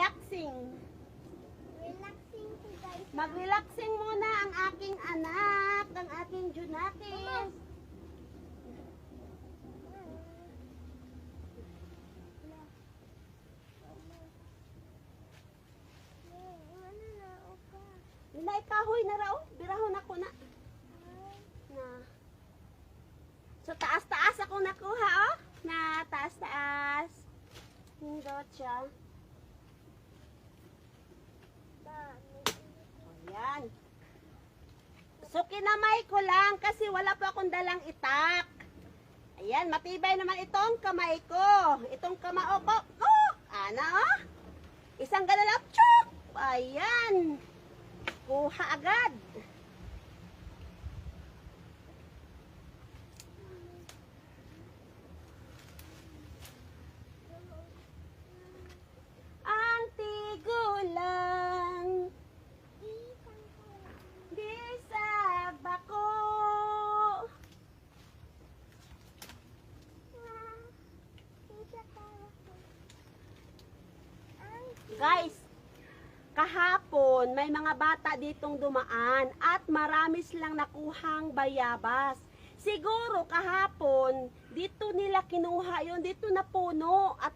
Relaxing. Relaxing po guys. Mag-relaxing muna ang aking anak, ang aking Junakis. Nilay kahoy na raw, birahon ako na. So taas-taas ako nakuha, oh. Na taas-taas. Hindot siya. Ayan. So kinamay ko lang kasi wala pa akong dalang itak. Ayan, matibay naman itong kamay ko. Itong kamao ko. Oh, ana oh. Isang galalap, chok. Ayan. Kuha agad. Ang tigulang di sa bako. Guys, kahapon may mga bata ditong dumaan at marami silang nakuhang bayabas. Siguro kahapon dito nila kinuha yon, dito na puno at